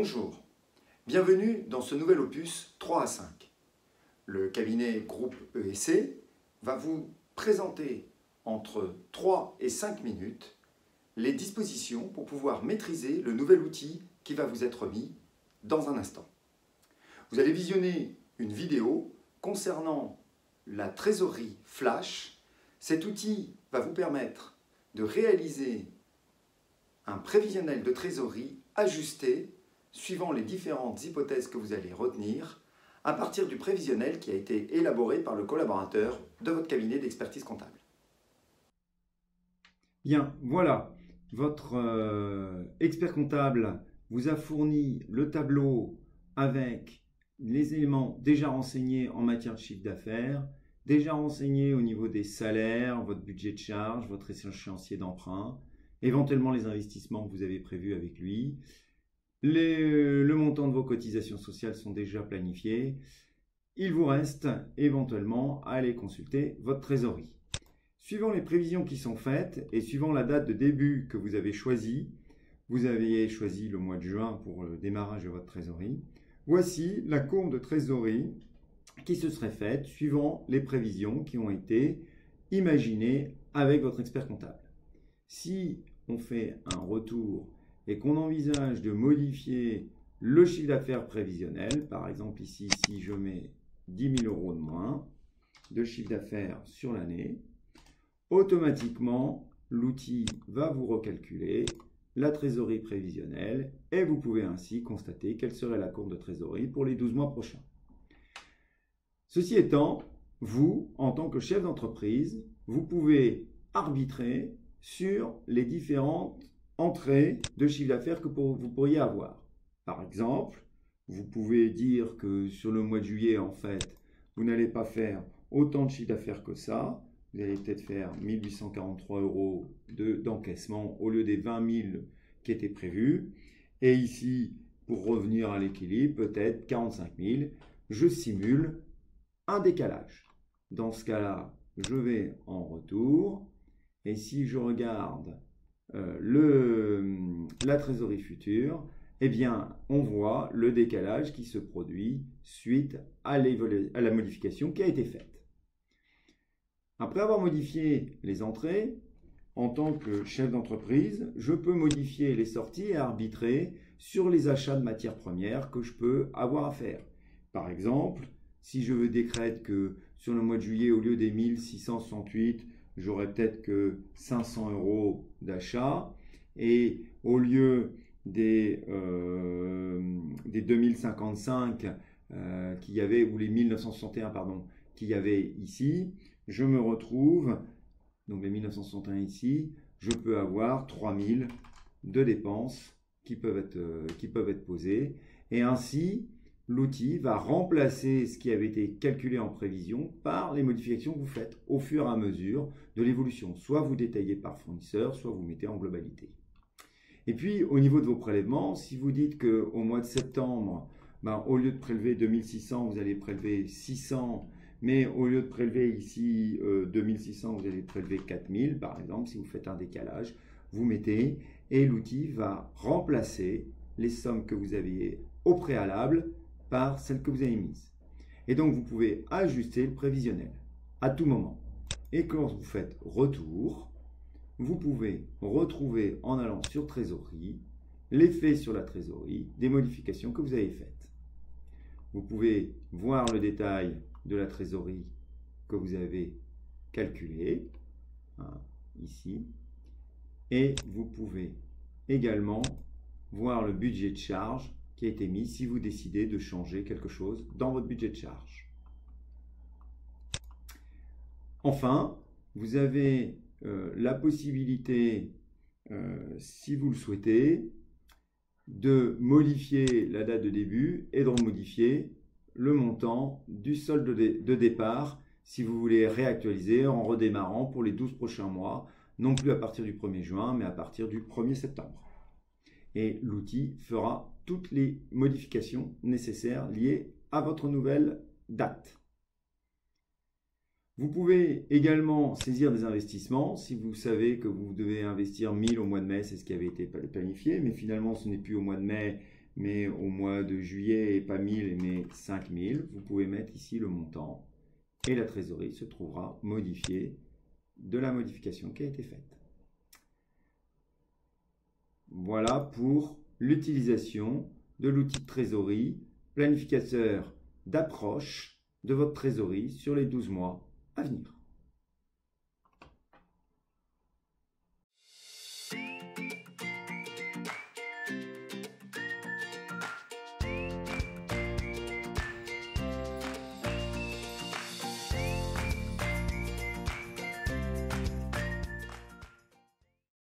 Bonjour, bienvenue dans ce nouvel opus 3 à 5. Le cabinet Groupe ESC va vous présenter entre 3 et 5 minutes les dispositions pour pouvoir maîtriser le nouvel outil qui va vous être mis dans un instant. Vous allez visionner une vidéo concernant la trésorerie Flash. Cet outil va vous permettre de réaliser un prévisionnel de trésorerie ajusté suivant les différentes hypothèses que vous allez retenir à partir du prévisionnel qui a été élaboré par le collaborateur de votre cabinet d'expertise comptable. Bien, voilà, votre expert comptable vous a fourni le tableau avec les éléments déjà renseignés en matière de chiffre d'affaires, déjà renseignés au niveau des salaires, votre budget de charge, votre échéancier d'emprunt, éventuellement les investissements que vous avez prévus avec lui. Le montant de vos cotisations sociales sont déjà planifiés. Il vous reste éventuellement à aller consulter votre trésorerie. Suivant les prévisions qui sont faites et suivant la date de début que vous avez choisie, vous avez choisi le mois de juin pour le démarrage de votre trésorerie. Voici la courbe de trésorerie qui se serait faite suivant les prévisions qui ont été imaginées avec votre expert comptable. Si on fait un retour et qu'on envisage de modifier le chiffre d'affaires prévisionnel, par exemple ici, si je mets 10 000 € de moins de chiffre d'affaires sur l'année, automatiquement, l'outil va vous recalculer la trésorerie prévisionnelle et vous pouvez ainsi constater quelle serait la courbe de trésorerie pour les 12 mois prochains. Ceci étant, vous, en tant que chef d'entreprise, vous pouvez arbitrer sur les différentes entrées de chiffre d'affaires que vous pourriez avoir. Par exemple, vous pouvez dire que sur le mois de juillet, en fait, vous n'allez pas faire autant de chiffre d'affaires que ça. Vous allez peut-être faire 1 843 € d'encaissement au lieu des 20 000 qui étaient prévus. Et ici, pour revenir à l'équilibre, peut-être 45 000. Je simule un décalage. Dans ce cas-là, je vais en retour. Et si je regarde la trésorerie future, eh bien, on voit le décalage qui se produit suite à la modification qui a été faite. Après avoir modifié les entrées, en tant que chef d'entreprise, je peux modifier les sorties et arbitrer sur les achats de matières premières que je peux avoir à faire. Par exemple, si je décrète que sur le mois de juillet, au lieu des 1 668, j'aurai peut-être que 500 € d'achat et au lieu des 2055 qu'il y avait, ou les 1961 pardon, qu'il y avait ici, je me retrouve, donc les 1961 ici, je peux avoir 3000 de dépenses qui peuvent être posées et ainsi l'outil va remplacer ce qui avait été calculé en prévision par les modifications que vous faites au fur et à mesure de l'évolution. Soit vous détaillez par fournisseur, soit vous mettez en globalité. Et puis, au niveau de vos prélèvements, si vous dites qu'au mois de septembre, au lieu de prélever 2600, vous allez prélever 600, mais au lieu de prélever ici 2600, vous allez prélever 4000, par exemple, si vous faites un décalage, vous mettez, et l'outil va remplacer les sommes que vous aviez au préalable par celles que vous avez mises. Et donc, vous pouvez ajuster le prévisionnel à tout moment. Et quand vous faites retour, vous pouvez retrouver en allant sur trésorerie l'effet sur la trésorerie des modifications que vous avez faites. Vous pouvez voir le détail de la trésorerie que vous avez calculée, ici, et vous pouvez également voir le budget de charge qui a été mis si vous décidez de changer quelque chose dans votre budget de charge. Enfin, vous avez la possibilité, si vous le souhaitez, de modifier la date de début et de modifier le montant du solde de départ si vous voulez réactualiser en redémarrant pour les 12 prochains mois, non plus à partir du 1er juin, mais à partir du 1er septembre. Et l'outil fera toutes les modifications nécessaires liées à votre nouvelle date. Vous pouvez également saisir des investissements si vous savez que vous devez investir 1000 au mois de mai, c'est ce qui avait été planifié, mais finalement ce n'est plus au mois de mai, mais au mois de juillet, pas 1000, mais 5000, vous pouvez mettre ici le montant et la trésorerie se trouvera modifiée de la modification qui a été faite. Voilà pour l'utilisation de l'outil de trésorerie, planificateur d'approche de votre trésorerie sur les 12 mois à venir.